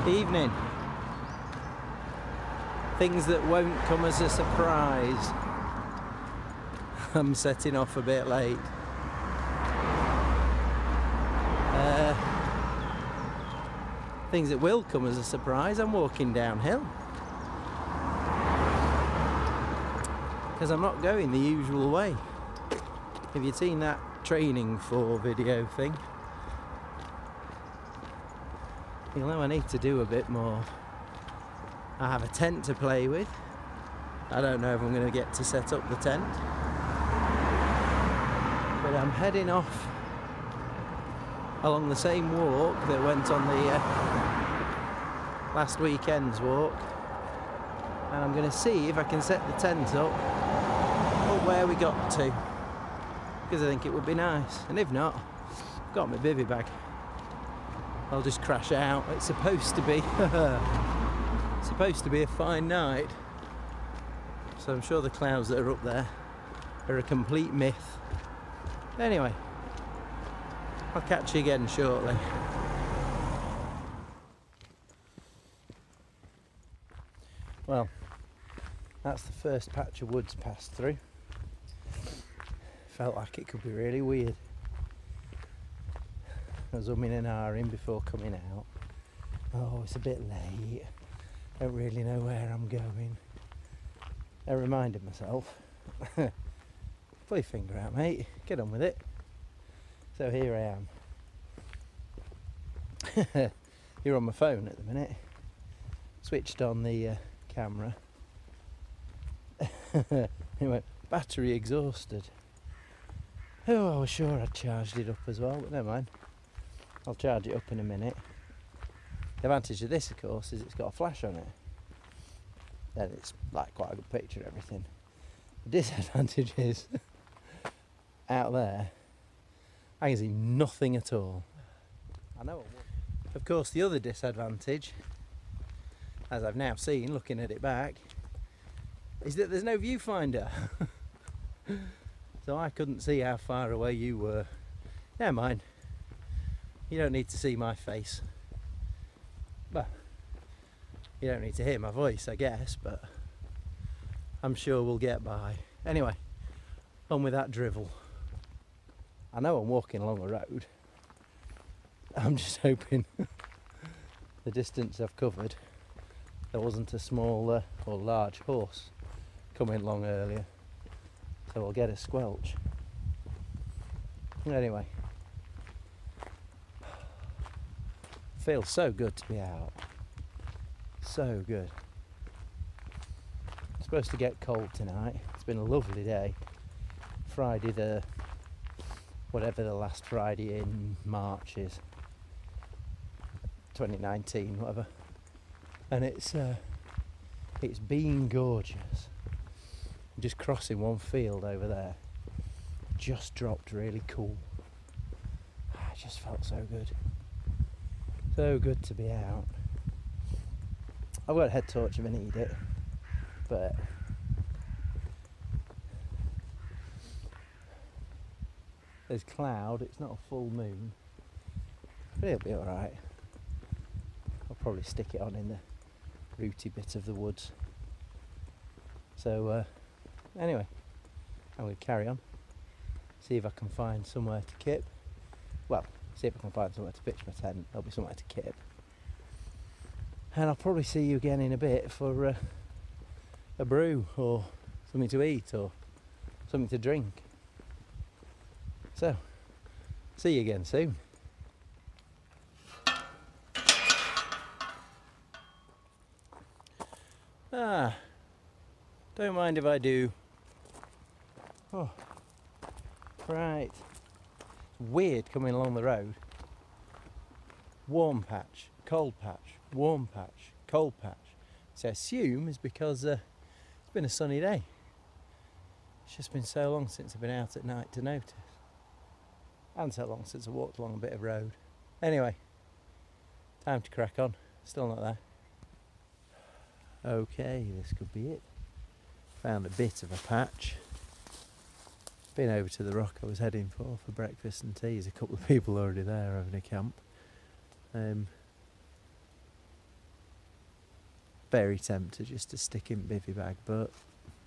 Evening. Things that won't come as a surprise. I'm setting off a bit late. Things that will come as a surprise, I'm walking downhill. Because I'm not going the usual way. Have you seen that training for video thing? You'll know I need to do a bit more. I have a tent to play with. I don't know if I'm going to get to set up the tent. But I'm heading off along the same walk that went on the last weekend's walk, and I'm going to see if I can set the tent up where we got to, because I think it would be nice. And if not, I've got my bivvy bag. I'll just crash out. It's supposed to be a fine night, so I'm sure the clouds that are up there are a complete myth. Anyway, I'll catch you again shortly. Well, that's the first patch of woods passed through. Felt like it could be really weird. I was umming and ahhing before coming out. Oh, it's a bit late. Don't really know where I'm going. I reminded myself. Pull your finger out, mate. Get on with it. So here I am. You're on my phone at the minute. Switched on the camera. It went, battery exhausted. Oh, I was sure I'd charged it up as well, but never mind. I'll charge it up in a minute. The advantage of this, of course, is it's got a flash on it. Then it's like quite a good picture and everything. The disadvantage is, out there, I can see nothing at all. I know. Of course, the other disadvantage, as I've now seen looking at it back, is that there's no viewfinder. So I couldn't see how far away you were. Never mind. You don't need to see my face. Well, you don't need to hear my voice, I guess, but I'm sure we'll get by. Anyway, on with that drivel. I know I'm walking along a road. I'm just hoping the distance I've covered, there wasn't a small or large horse coming along earlier, so I'll get a squelch. Anyway, feels so good to be out. So good. It's supposed to get cold tonight. It's been a lovely day. Friday the whatever the last Friday in March is, 2019, whatever. And it's been gorgeous. Just crossing one field over there, just dropped really cool. It just felt so good. So good to be out. I've got a head torch if I need it, but there's cloud, it's not a full moon, but it'll be alright. I'll probably stick it on in the rooty bit of the woods. So anyway, I'm going to carry on, see if I can find somewhere to kip. Well, see if I can find somewhere to pitch my tent. There'll be somewhere to kip. And I'll probably see you again in a bit for a brew or something to eat or something to drink. So, see you again soon. Don't mind if I do. Oh, right. Weird coming along the road. Warm patch, cold patch, warm patch, cold patch. So I assume it's because it's been a sunny day. It's just been so long since I've been out at night to notice. And so long since I walked along a bit of road. Anyway, time to crack on. Still not there. Okay, this could be it. Found a bit of a patch. Been over to the rock I was heading for breakfast and tea. There's a couple of people already there having a camp. Very tempted just to stick in bivvy bag, but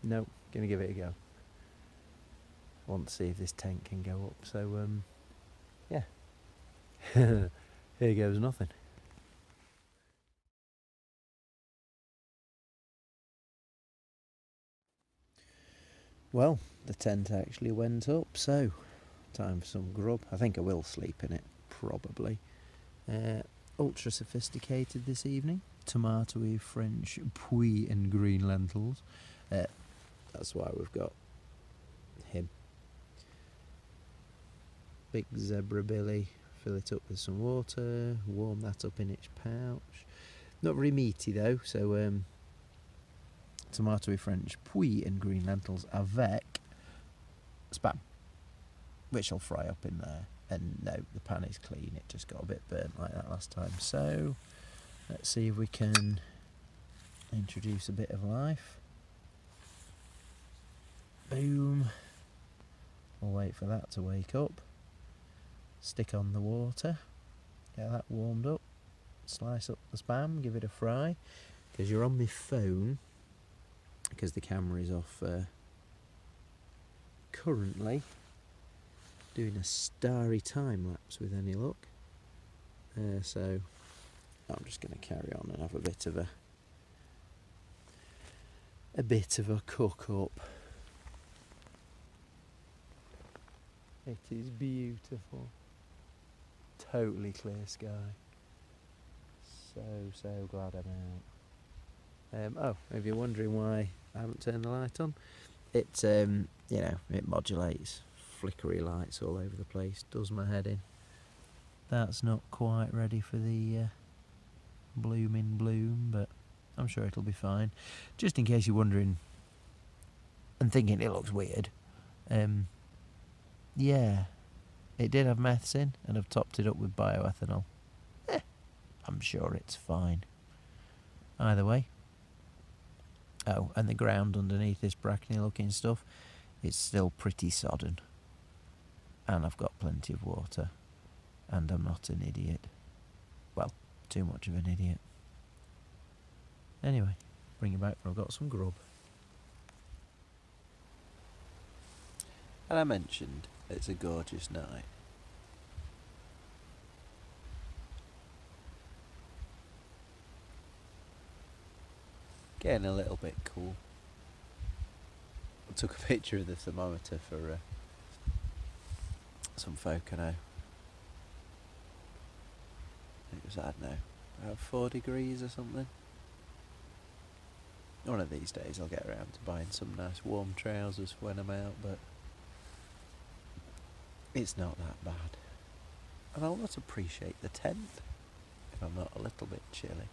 no, gonna give it a go. I want to see if this tent can go up, so yeah. Here goes nothing. Well, the tent actually went up, so time for some grub. I think I will sleep in it, probably. Ultra sophisticated this evening. Tomatoey French puy and green lentils. That's why we've got him. Big zebra billy. Fill it up with some water. Warm that up in its pouch. Not very meaty though, so tomatoey French puy and green lentils avec spam, which I'll fry up in there. And no, the pan is clean, it just got a bit burnt like that last time. So let's see if we can introduce a bit of life. Boom. We'll wait for that to wake up. Stick on the water, get that warmed up, slice up the spam, give it a fry. Because you're on my phone, because the camera is off currently. Doing a starry time lapse with any luck. So I'm just going to carry on and have a bit of a cook up. It is beautiful. Totally clear sky. So glad I'm out. Oh, if you're wondering why I haven't turned the light on, it you know, it modulates. Flickery lights all over the place, does my head in. That's not quite ready for the blooming bloom, but I'm sure it'll be fine. Just in case you're wondering and thinking it looks weird, yeah, it did have meths in, and I've topped it up with bioethanol. I'm sure it's fine. Either way. Oh, and the ground underneath this brackeny looking stuff, it's still pretty sodden. And I've got plenty of water, and I'm not an idiot. Well, too much of an idiot. Anyway, bring it back when I've got some grub. And I mentioned it's a gorgeous night. Getting a little bit cool. I took a picture of the thermometer for some folk I know. It was, I don't know, about 4 degrees or something. One of these days I'll get around to buying some nice warm trousers for when I'm out, but it's not that bad. And I'll not appreciate the tent if I'm not a little bit chilly.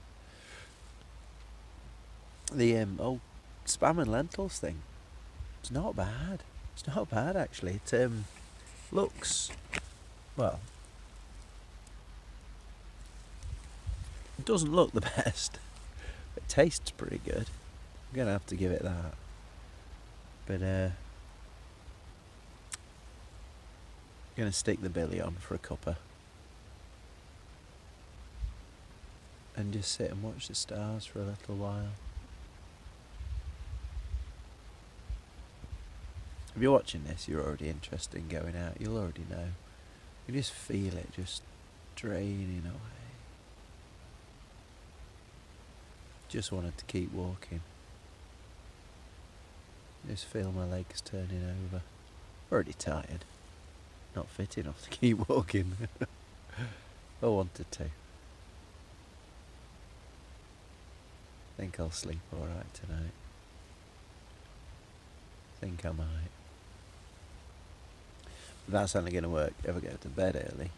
The old spam and lentils thing, it's not bad. It's not bad actually. It looks, well, it doesn't look the best. It tastes pretty good. I'm gonna have to give it that. But gonna stick the billy on for a cuppa and just sit and watch the stars for a little while. If you're watching this, you're already interested in going out. You'll already know. You just feel it just draining away. Just wanted to keep walking. Just feel my legs turning over. Already tired. Not fit enough to keep walking. I wanted to. Think I'll sleep alright tonight. Think I might. That's only going to work if I go to bed early.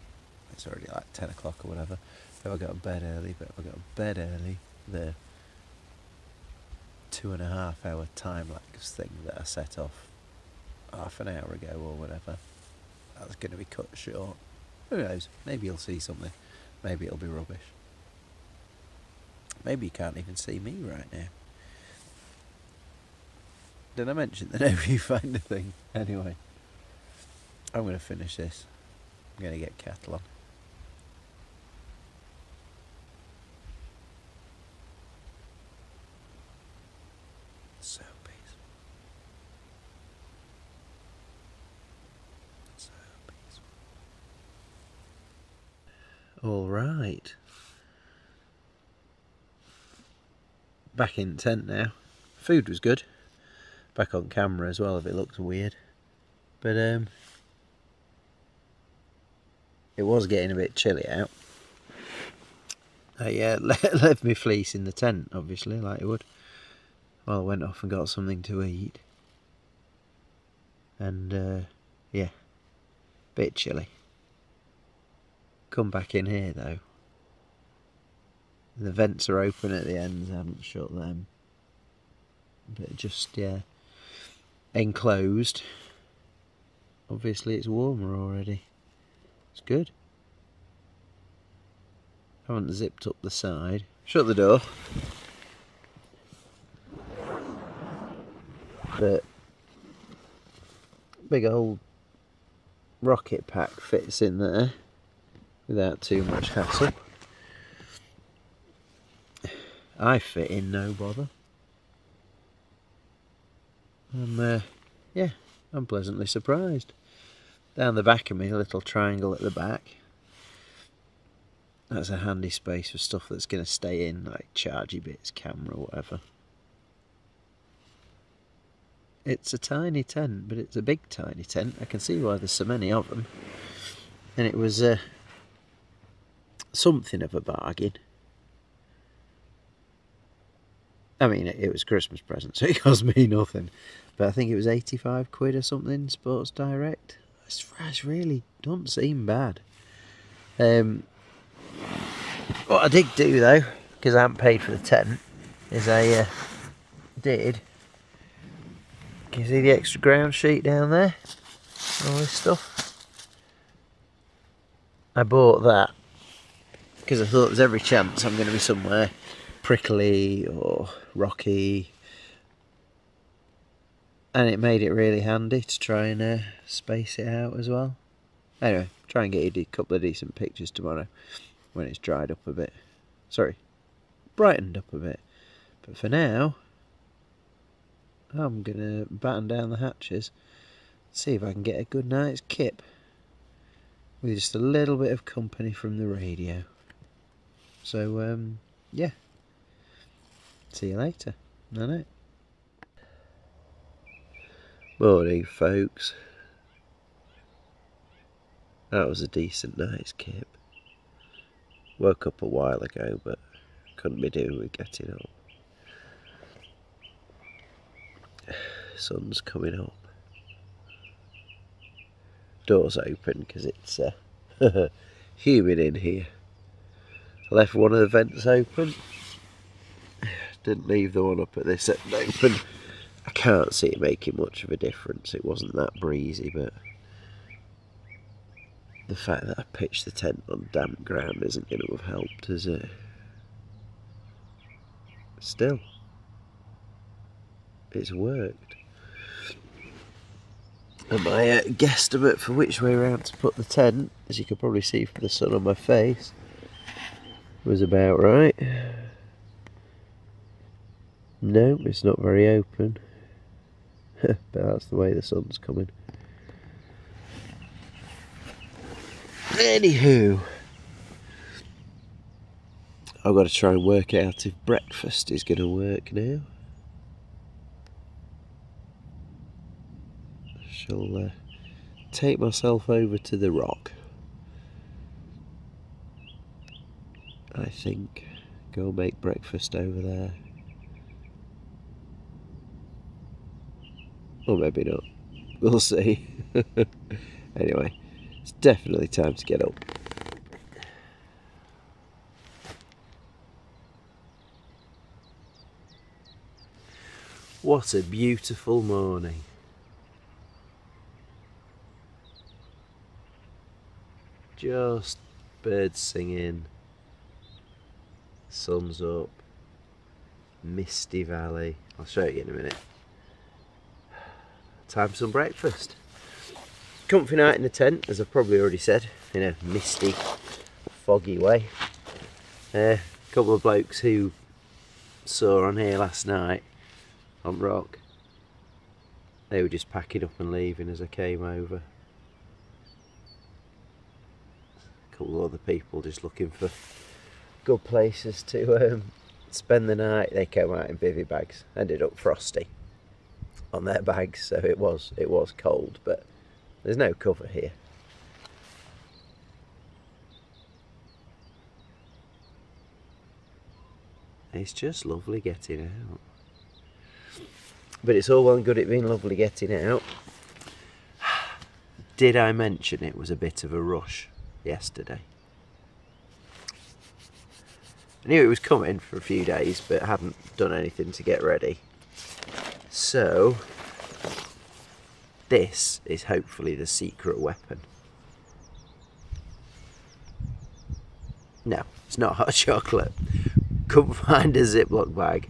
It's already like 10 o'clock or whatever. If I go to bed early, but if I go to bed early, the 2.5 hour time lapse thing that I set off half an hour ago or whatever, that's going to be cut short. Who knows? Maybe you'll see something. Maybe it'll be rubbish. Maybe you can't even see me right now. Did I mention the no viewfinder thing? Anyway, I'm going to finish this. I'm going to get kettle on. All right. Back in the tent now. Food was good. Back on camera as well if it looks weird. But it was getting a bit chilly out. I left my fleece in the tent, obviously, like I would. Well, I went off and got something to eat. And yeah, bit chilly. Come back in here though. The vents are open at the ends, I haven't shut them. But just, yeah, enclosed. Obviously it's warmer already. It's good. Haven't zipped up the side. Shut the door. But big old rocket pack fits in there without too much hassle. I fit in no bother. Yeah, I'm pleasantly surprised. Down the back of me, a little triangle at the back. That's a handy space for stuff that's going to stay in, like chargy bits, camera, whatever. It's a tiny tent, but it's a big tiny tent. I can see why there's so many of them. And it was something of a bargain. I mean, it was a Christmas present, so it cost me nothing. But I think it was 85 quid or something, Sports Direct. It really don't seem bad. What I did do though, because I haven't paid for the tent, is I did. Can you see the extra ground sheet down there? All this stuff. I bought that because I thought there's every chance I'm going to be somewhere prickly or rocky, and it made it really handy to try and space it out as well. Anyway, try and get you a couple of decent pictures tomorrow when it's dried up a bit. Sorry, brightened up a bit. But for now, I'm gonna batten down the hatches, see if I can get a good night's kip with just a little bit of company from the radio. So yeah, see you later. Night. Morning, folks. That was a decent night's kip. Woke up a while ago, but couldn't be doing with getting up. Sun's coming up. Door's open because it's humid in here. I left one of the vents open. Didn't leave the one up at this end open. I can't see it making much of a difference. It wasn't that breezy, but the fact that I pitched the tent on damp ground isn't going to have helped, is it? Still, it's worked. And my guesstimate for which way around to put the tent, as you can probably see from the sun on my face, was about right. No, it's not very open. But that's the way the sun's coming. Anywho, I've got to try and work out if breakfast is going to work now. Shall take myself over to the rock, I think. Go make breakfast over there. Or maybe not. We'll see. Anyway, it's definitely time to get up. What a beautiful morning. Just birds singing, sun's up, misty valley. I'll show you in a minute. Time for some breakfast. Comfy night in the tent, as I've probably already said, in a misty, foggy way. A couple of blokes who saw on here last night on rock, they were just packing up and leaving as I came over. A couple of other people just looking for good places to spend the night. They came out in bivvy bags, ended up frosty on their bags, so it was cold, but there's no cover here. It's just lovely getting out. But it's all well and good it being lovely getting out. Did I mention it was a bit of a rush yesterday? I knew it was coming for a few days, but hadn't done anything to get ready. So, this is hopefully the secret weapon. No, it's not hot chocolate. Couldn't find a Ziploc bag.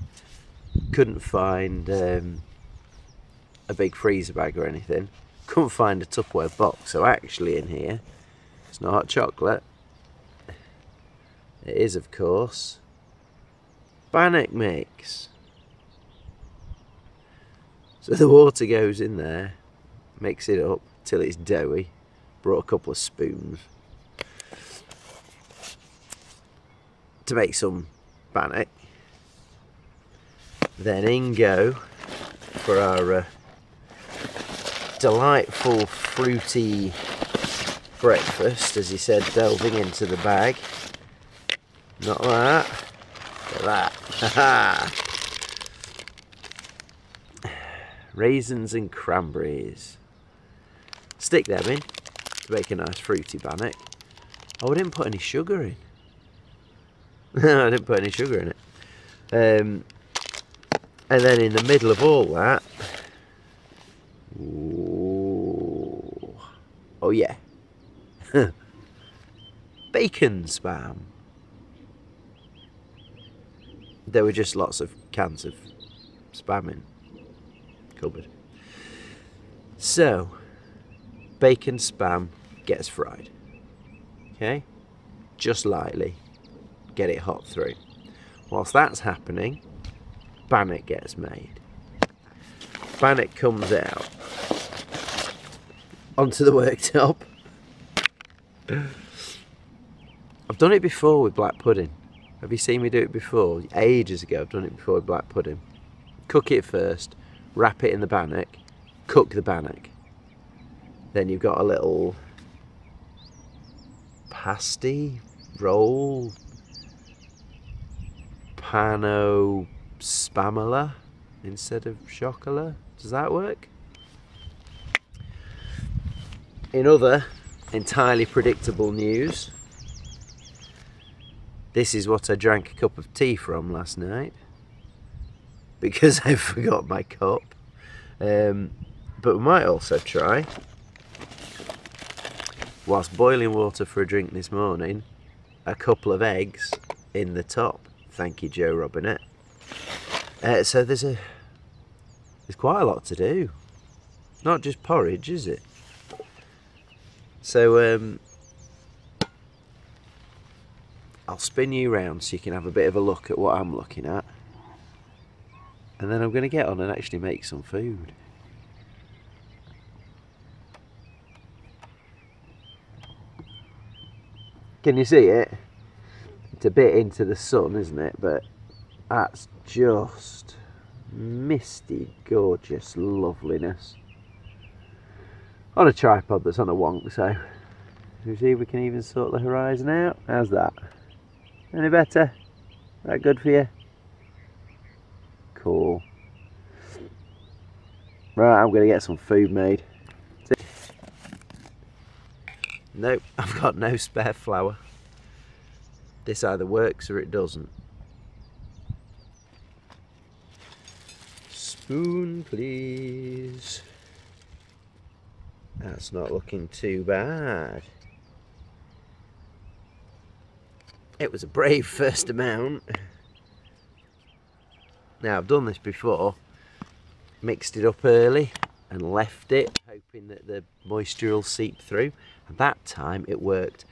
Couldn't find a big freezer bag or anything. Couldn't find a Tupperware box. So actually in here, it's not hot chocolate. It is, of course, bannock mix. So the water goes in there, mix it up till it's doughy. Brought a couple of spoons to make some bannock. Then in go for our delightful fruity breakfast, as he said, delving into the bag. Not that, but that. Raisins and cranberries. Stick them in to make a nice fruity bannock. Oh, I didn't put any sugar in. I didn't put any sugar in it. And then in the middle of all that, ooh, oh yeah, bacon spam. There were just lots of cans of spam in cupboard. So, bacon spam gets fried. Okay, just lightly. Get it hot through. Whilst that's happening, bannock gets made. Bannock comes out onto the worktop. I've done it before with black pudding. Have you seen me do it before? Ages ago I've done it before with black pudding. Cook it first, wrap it in the bannock, cook the bannock. Then you've got a little pasty, roll, pano spamola instead of chocolat. Does that work? In other entirely predictable news, this is what I drank a cup of tea from last night because I forgot my cup. But we might also try, whilst boiling water for a drink this morning, a couple of eggs in the top. Thank you, Joe Robinette. So there's quite a lot to do. Not just porridge, is it? So I'll spin you round so you can have a bit of a look at what I'm looking at. And then I'm going to get on and actually make some food. Can you see it? It's a bit into the sun, isn't it? But that's just misty, gorgeous loveliness. On a tripod that's on a wonk, so you see we can even sort the horizon out. How's that? Any better? That good for you? Cool. Right, I'm going to get some food made. Nope, I've got no spare flour. This either works or it doesn't. Spoon, please. That's not looking too bad. It was a brave first amount. Now, I've done this before. Mixed it up early and left it, hoping that the moisture will seep through. And that time it worked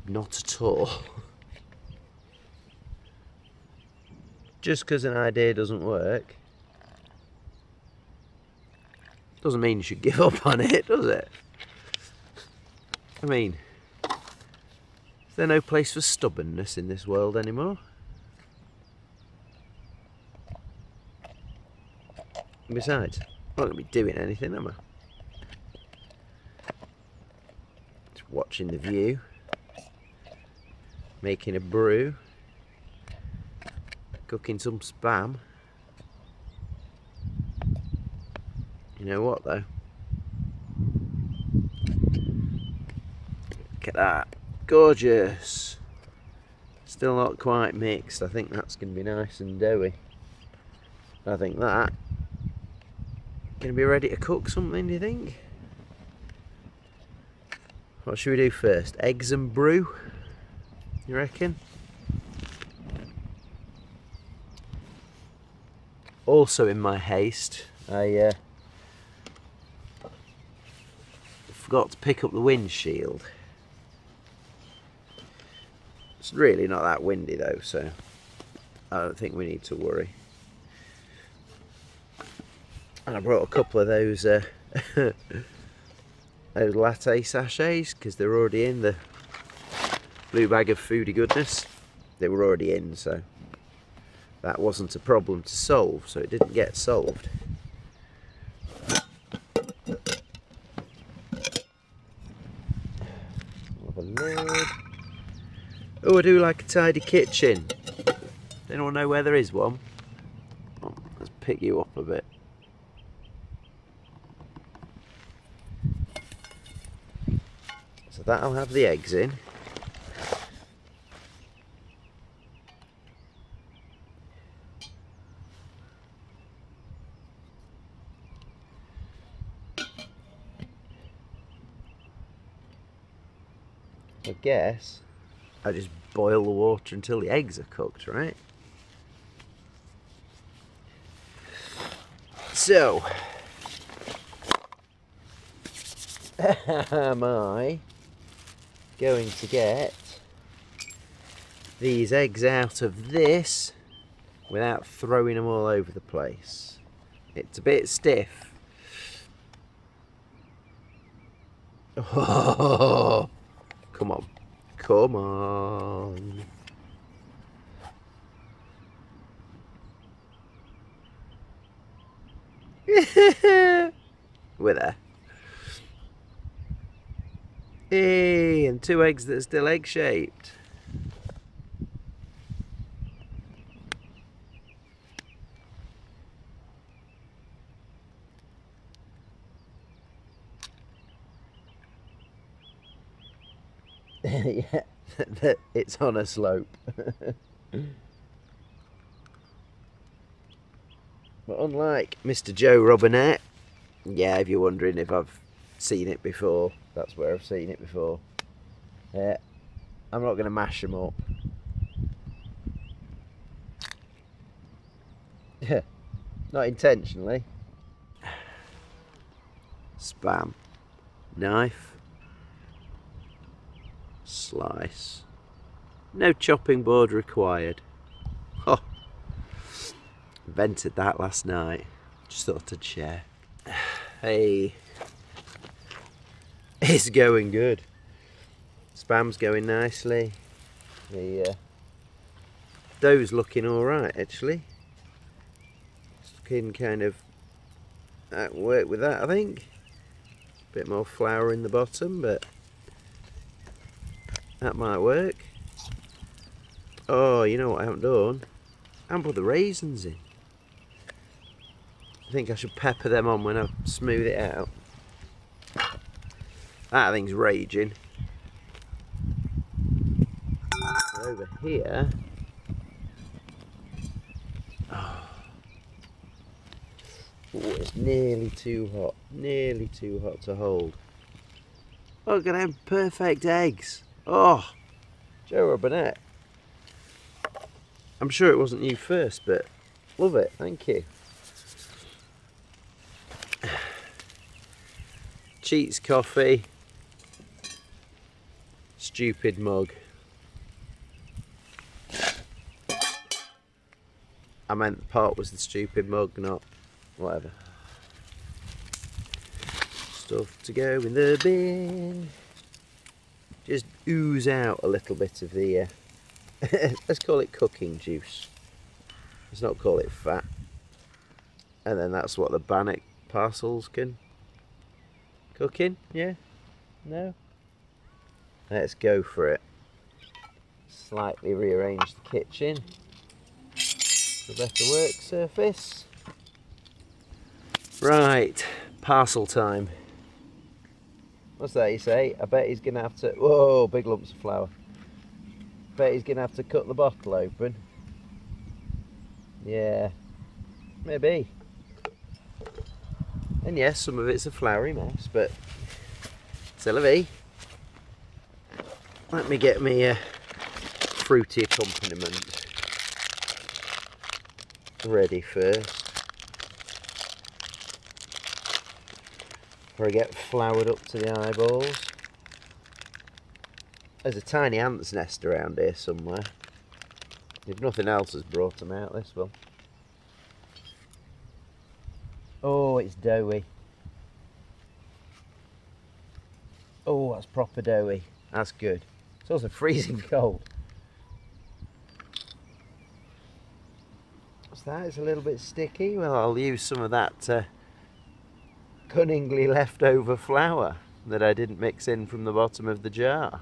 not at all. Just because an idea doesn't work doesn't mean you should give up on it, does it? I mean, There's no place for stubbornness in this world anymore. And besides, I'm not going to be doing anything, am I? Just watching the view, making a brew, cooking some spam. You know what though? Look at that. Gorgeous. Still not quite mixed. I think that's going to be nice and doughy. I think that going to be ready to cook something, do you think? What should we do first? Eggs and brew? You reckon? Also in my haste, I forgot to pick up the windshield. It's really not that windy though, so I don't think we need to worry. And I brought a couple of those those latte sachets because they're already in the blue bag of foodie goodness. They were already in, so that wasn't a problem to solve, so it didn't get solved. Have a lid. Oh, I do like a tidy kitchen. Anyone know where there is one? Oh, let's pick you up a bit. So that'll have the eggs in. I guess I just boil the water until the eggs are cooked, right? So, am I going to get these eggs out of this without throwing them all over the place? It's a bit stiff. Oh, come on. Come on. We're there. Hey, and 2 eggs that are still egg-shaped. Yeah, it's on a slope. But unlike Mr. Joe Robinette, yeah, if you're wondering if I've seen it before, that's where I've seen it before. Yeah, I'm not going to mash them up. Not intentionally. Spam. Knife. Slice. No chopping board required. Oh, invented that last night. Just thought I'd share. Hey, it's going good. Spam's going nicely. The dough's looking all right actually. It's looking kind of at work with that, I think. Bit more flour in the bottom, but that might work. Oh, you know what I haven't done? I haven't put the raisins in. I think I should pepper them on when I smooth it out. That thing's raging. Over here. Oh, it's nearly too hot. Nearly too hot to hold. Look at them perfect eggs. Oh, Joe Robinette. I'm sure it wasn't you first, but love it. Thank you. Cheats coffee. Stupid mug. I meant the part was the stupid mug, not whatever. Stuff to go in the bin. just ooze out a little bit of the, let's call it cooking juice. Let's not call it fat. And then that's what the bannock parcels can cook in, yeah? No? Let's go for it. Slightly rearrange the kitchen for a better work surface. Right, parcel time. What's that you say? I bet he's gonna have to, whoa, big lumps of flour. Bet he's gonna have to cut the bottle open. Yeah, maybe. And yes, some of it's a floury mess, but c'est la vie. Let me get me a fruity accompaniment ready first. Before I get floured up to the eyeballs. There's a tiny ant's nest around here somewhere. If nothing else has brought them out, this will. Oh, it's doughy. Oh, that's proper doughy. That's good. It's also freezing cold. What's that? It's a little bit sticky. Well, I'll use some of that cunningly leftover flour that I didn't mix in from the bottom of the jar.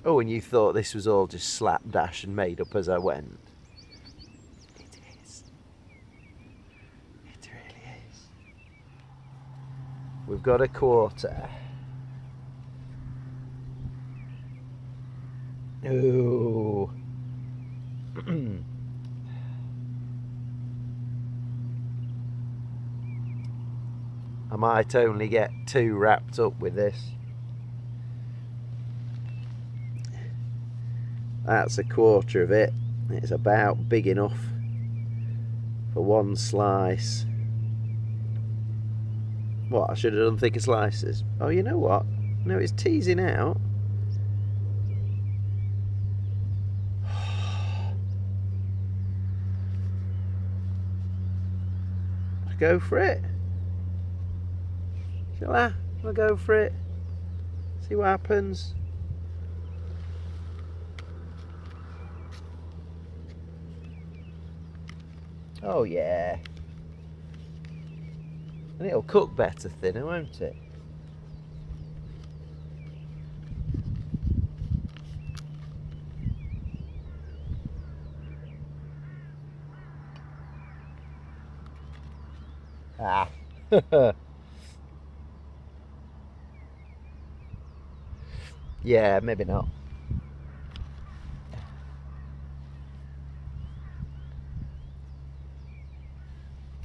Oh, and you thought this was all just slapdash and made up as I went. It is. It really is. We've got a quarter. Ooh. I might only get 2 wrapped up with this. That's a quarter of it. It's about big enough for 1 slice. What, I should have done thicker slices. Oh, you know what? No, it's teasing out. Let's go for it. Shall I? I'll go for it. See what happens. Oh yeah. And it'll cook better thinner, won't it? Ah. Yeah, maybe not.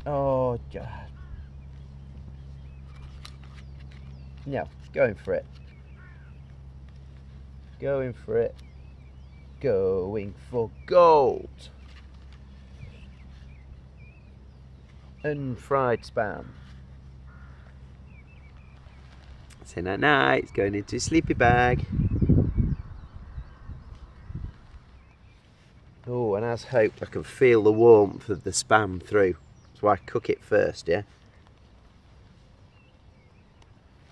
Oh, God. No, going for it. Going for it. Going for gold. Unfried spam. Say night night, it's going into a sleepy bag. Oh, and as hoped, I can feel the warmth of the spam through. That's why I cook it first, yeah?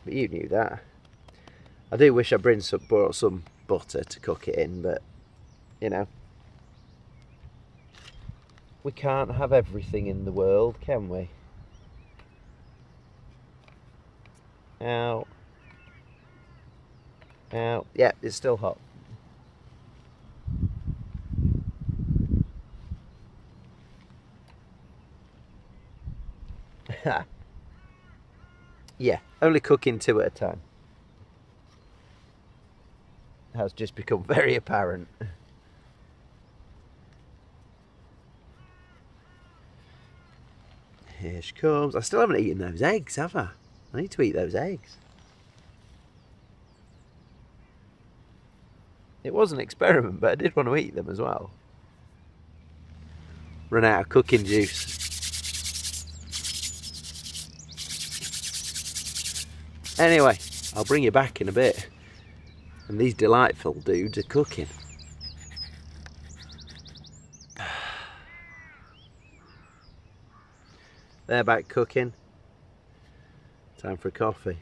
But you knew that. I do wish I brought some butter to cook it in, but, you know. We can't have everything in the world, can we? Ow. Ow. Yeah, it's still hot. Yeah, only cooking 2 at a time. Has just become very apparent. Here she comes. I still haven't eaten those eggs, have I? I need to eat those eggs. It was an experiment, but I did want to eat them as well. Run out of cooking juice. Anyway, I'll bring you back in a bit. And these delightful dudes are cooking. They're back cooking. Time for a coffee.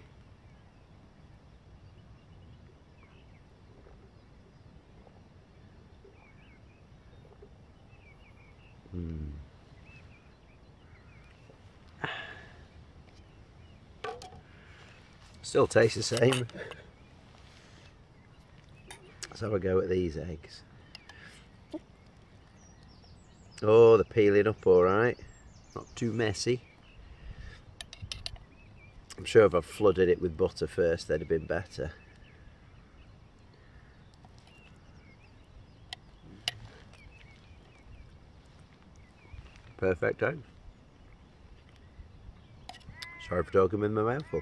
Still tastes the same. Let's have a go at these eggs. Oh, they're peeling up alright. Not too messy. I'm sure if I'd flooded it with butter first, they'd have been better. Perfect egg. Sorry for talking with my mouth full.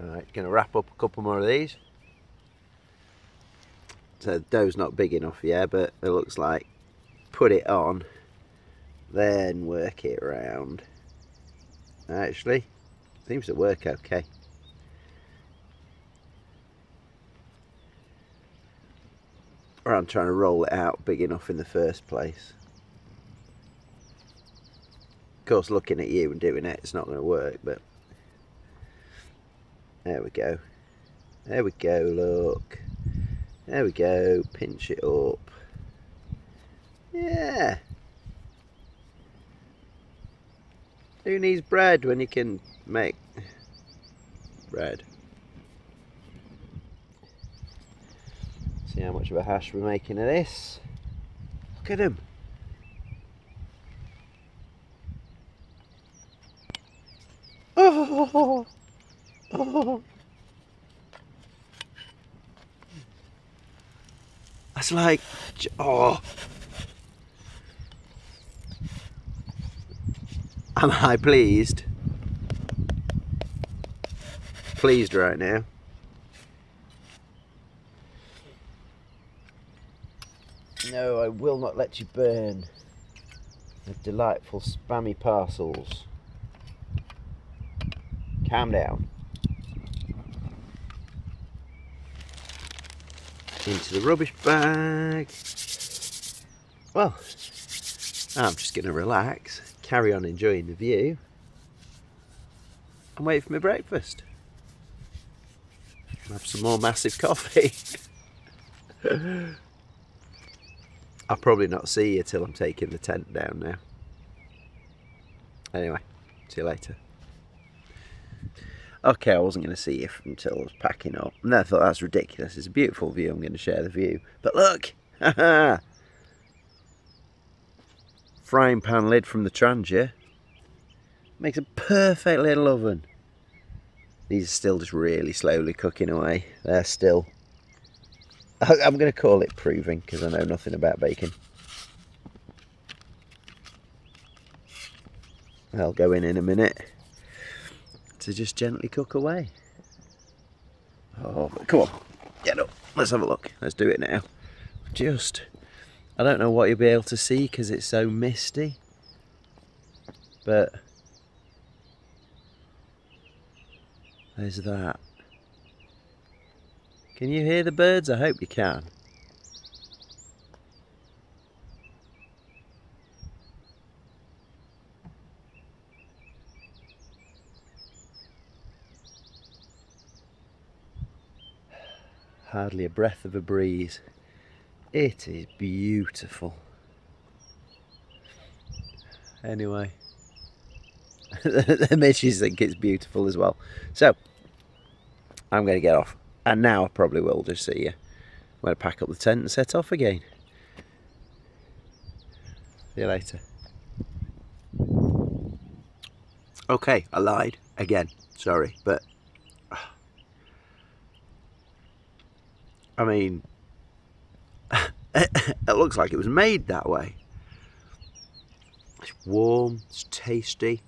Alright, gonna wrap up a couple more of these. So the dough's not big enough yet, but it looks like put it on, then work it around. Actually, seems to work okay. Or I'm trying to roll it out big enough in the first place. Of course, looking at you and doing it, it's not going to work, but there we go. There we go, look. There we go, pinch it up. Yeah. Who needs bread when you can make bread? See how much of a hash we're making of this. Look at him. Oh, oh. That's like, oh. Am I pleased? Pleased right now. No, I will not let you burn the delightful spammy parcels. Calm down. Into the rubbish bag. Well, I'm just going to relax, carry on enjoying the view, and wait for my breakfast. Have some more massive coffee. I'll probably not see you till I'm taking the tent down now. Anyway, see you later. Okay, I wasn't going to see you until I was packing up. And I thought that's ridiculous. It's a beautiful view. I'm going to share the view. But look! Haha! Frying pan lid from the Trangia. Makes a perfect little oven. These are still just really slowly cooking away. They're still... I'm going to call it proving because I know nothing about baking. I'll go in a minute to just gently cook away. Oh, but come on, get up. Let's have a look. Let's do it now. I don't know what you'll be able to see because it's so misty, but there's that. Can you hear the birds? I hope you can. Hardly a breath of a breeze. It is beautiful. Anyway, the midges think it's beautiful as well. So, I'm going to get off. And now I probably will just see you. I'm going to pack up the tent and set off again. See you later. Okay, I lied again. Sorry, but I mean, it looks like it was made that way. It's warm, it's tasty,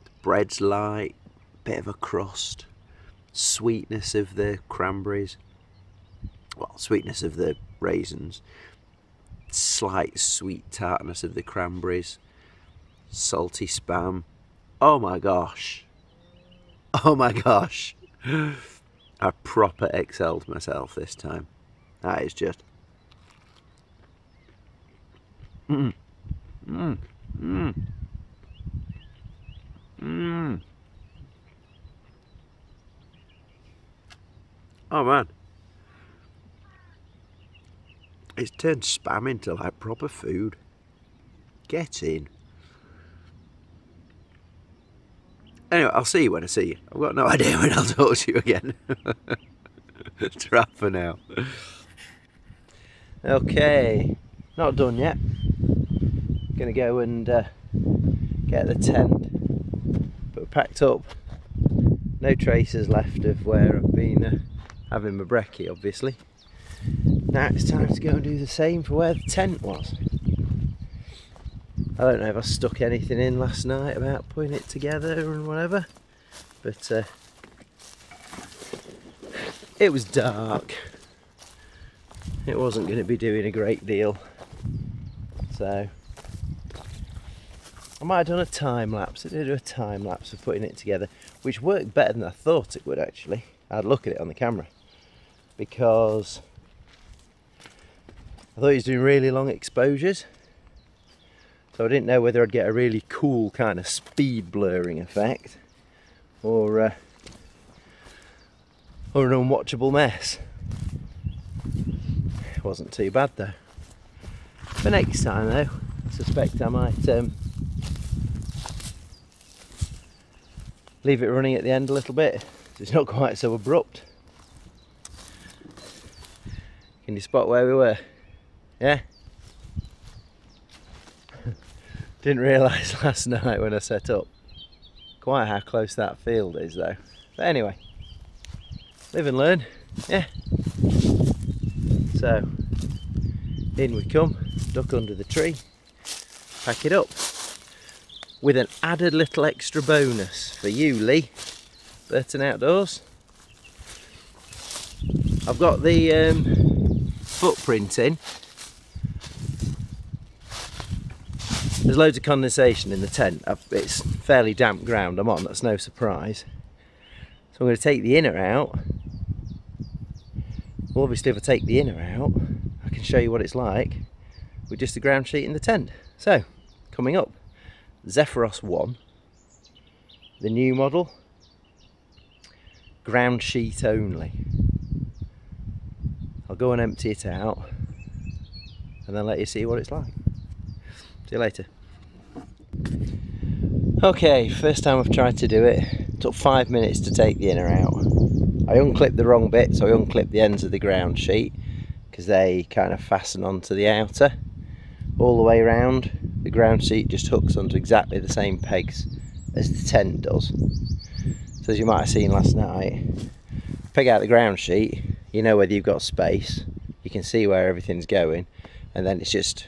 the bread's light, bit of a crust, sweetness of the cranberries, well, sweetness of the raisins, slight sweet tartness of the cranberries, salty spam. Oh my gosh. Oh my gosh. I proper excelled myself this time. That is just... Oh man. It's turned spam into like proper food. Get in. Anyway, I'll see you when I see you. I've got no idea when I'll talk to you again. Trap for now. Okay, not done yet. Gonna go and get the tent, but packed up. No traces left of where I've been having my brekkie, obviously. Now it's time to go and do the same for where the tent was. I don't know if I stuck anything in last night about putting it together and whatever, but it was dark. It wasn't going to be doing a great deal, so I might have done a time lapse. I did do a time lapse of putting it together, which worked better than I thought it would actually. I'd look at it on the camera because I thought he was doing really long exposures, so I didn't know whether I'd get a really cool kind of speed blurring effect or an unwatchable mess. It wasn't too bad though. For next time though, I suspect I might leave it running at the end a little bit so it's not quite so abrupt. Can you spot where we were? Yeah? Didn't realise last night when I set up quite how close that field is though. But anyway, live and learn, yeah. So, in we come, duck under the tree, pack it up. With an added little extra bonus for you, Lee, Burton Outdoors. I've got the footprint in. There's loads of condensation in the tent. It's fairly damp ground I'm on, that's no surprise. So I'm going to take the inner out. Well, obviously if I take the inner out, I can show you what it's like with just the ground sheet in the tent. So, coming up, Zephyros 1, the new model, ground sheet only. I'll go and empty it out and then let you see what it's like. See you later. Okay, first time I've tried to do it. It took 5 minutes to take the inner out. I unclipped the wrong bit, so I unclipped the ends of the ground sheet because they kind of fasten onto the outer. All the way around, the ground sheet just hooks onto exactly the same pegs as the tent does. So as you might have seen last night, peg out the ground sheet, you know whether you've got space, you can see where everything's going, and then it's just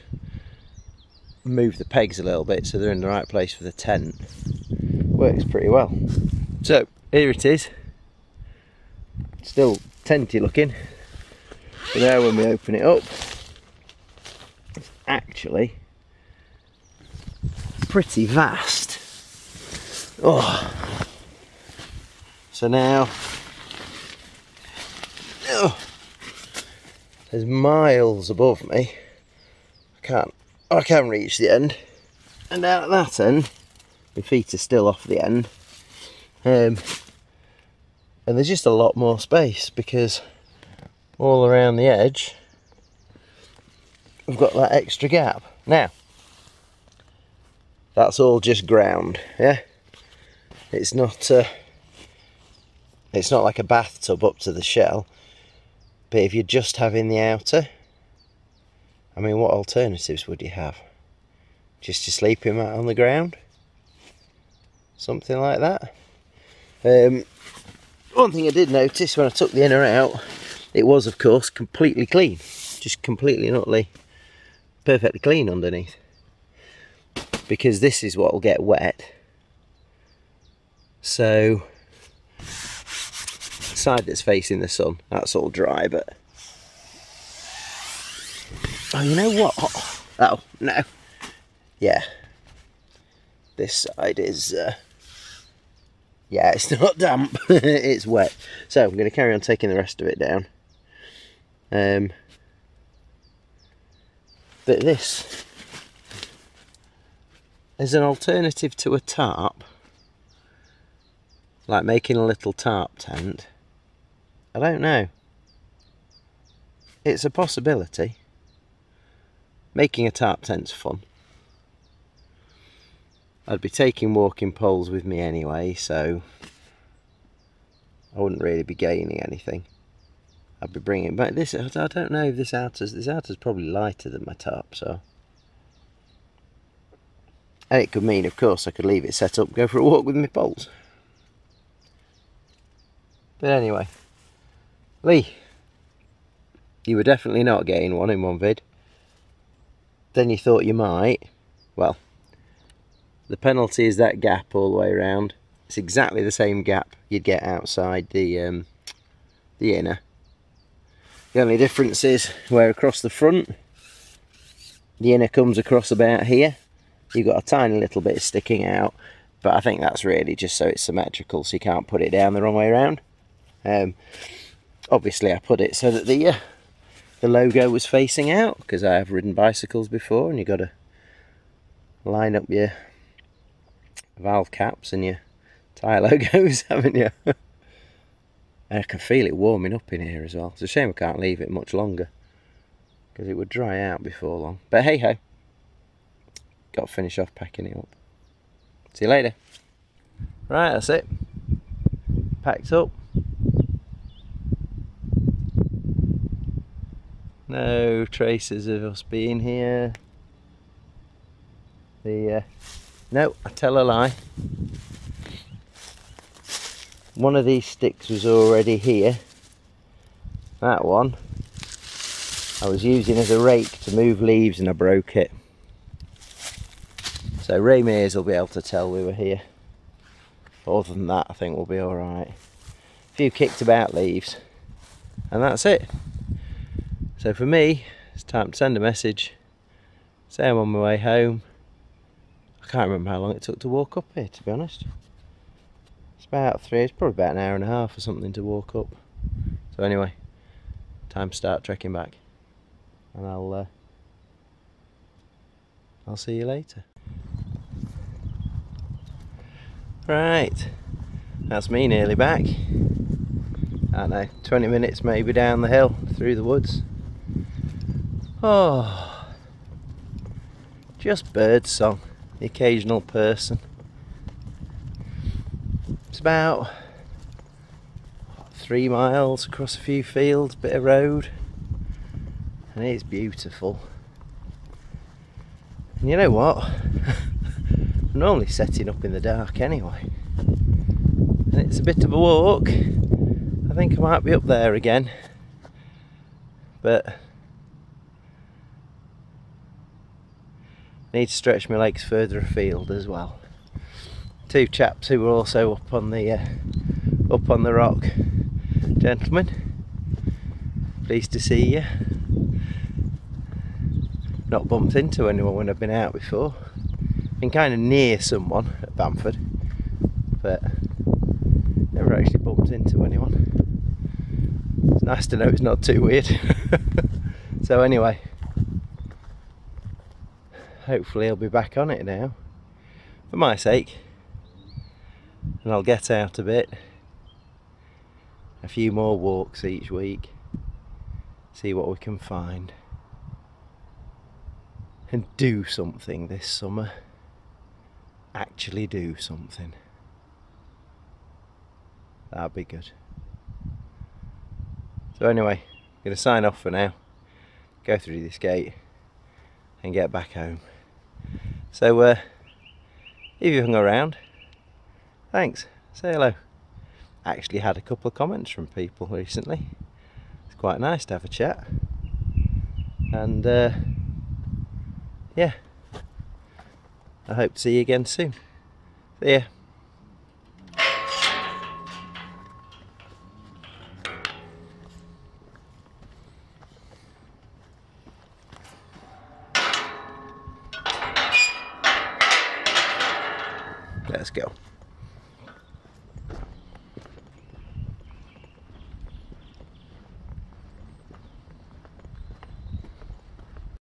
move the pegs a little bit so they're in the right place for the tent. Works pretty well. So here it is, still tenty looking, but now when we open it up, it's actually pretty vast. Oh, so now there's miles above me. I can't reach the end, and down at that end my feet are still off the end, and there's just a lot more space because all around the edge we've got that extra gap. Now that's all just ground, yeah. It's not like a bathtub up to the shell, but if you're just having the outer, I mean, what alternatives would you have? Just a sleeping mat on the ground? Something like that. One thing I did notice when I took the inner out, it was of course completely clean. Just completely and utterly perfectly clean underneath. Because this is what will get wet. So, the side that's facing the sun, that's all dry, but... Oh, you know what? Oh, no. Yeah. This side is, yeah, it's not damp. It's wet. So, I'm going to carry on taking the rest of it down. But this is an alternative to a tarp. Like making a little tarp tent. I don't know. It's a possibility. making a tarp tent's fun. I'd be taking walking poles with me anyway, so I wouldn't really be gaining anything. I'd be bringing back this. I don't know if this outer's probably lighter than my tarp, so. And it could mean, of course, I could leave it set up, go for a walk with my poles. But anyway, Lee, you were definitely not getting one in one vid. Then you thought you might. Well, the penalty is that gap all the way around. It's exactly the same gap you'd get outside the inner. The only difference is where across the front, the inner comes across about here. You've got a tiny little bit sticking out, but I think that's really just so it's symmetrical, so you can't put it down the wrong way around. Obviously I put it so that the logo was facing out, because I have ridden bicycles before and you've got to line up your valve caps and your tyre logos, haven't you? And I can feel it warming up in here as well. It's a shame I can't leave it much longer, because it would dry out before long. But hey ho, got to finish off packing it up. See you later. Right, that's it. Packed up. No traces of us being here. No, I tell a lie. One of these sticks was already here. That one I was using as a rake to move leaves and I broke it. So Ray Mears will be able to tell we were here. Other than that, I think we'll be alright. A few kicked about leaves, and that's it. So for me, it's time to send a message, say I'm on my way home. I can't remember how long it took to walk up here, to be honest. It's probably about an hour and a half or something to walk up. So anyway, time to start trekking back, and I'll see you later. Right, that's me nearly back. I don't know, 20 minutes maybe down the hill through the woods. Oh, just bird song, the occasional person. It's about 3 miles across a few fields, bit of road, and it's beautiful. And you know what? I'm normally setting up in the dark anyway, and it's a bit of a walk. I think I might be up there again, but I need to stretch my legs further afield as well. Two chaps who were also up on the rock. Gentlemen, pleased to see you. Not bumped into anyone when I've been out before. Been kind of near someone at Bamford, but never actually bumped into anyone. It's nice to know it's not too weird. So anyway, hopefully I'll be back on it now, for my sake, and I'll get out a bit. A few more walks each week, see what we can find, and do something this summer. Actually do something. That'd be good. So anyway, I'm going to sign off for now, go through this gate and get back home. So if you hung around, thanks, say hello. Actually had a couple of comments from people recently. It's quite nice to have a chat, and yeah, I hope to see you again soon. See ya. Let's go.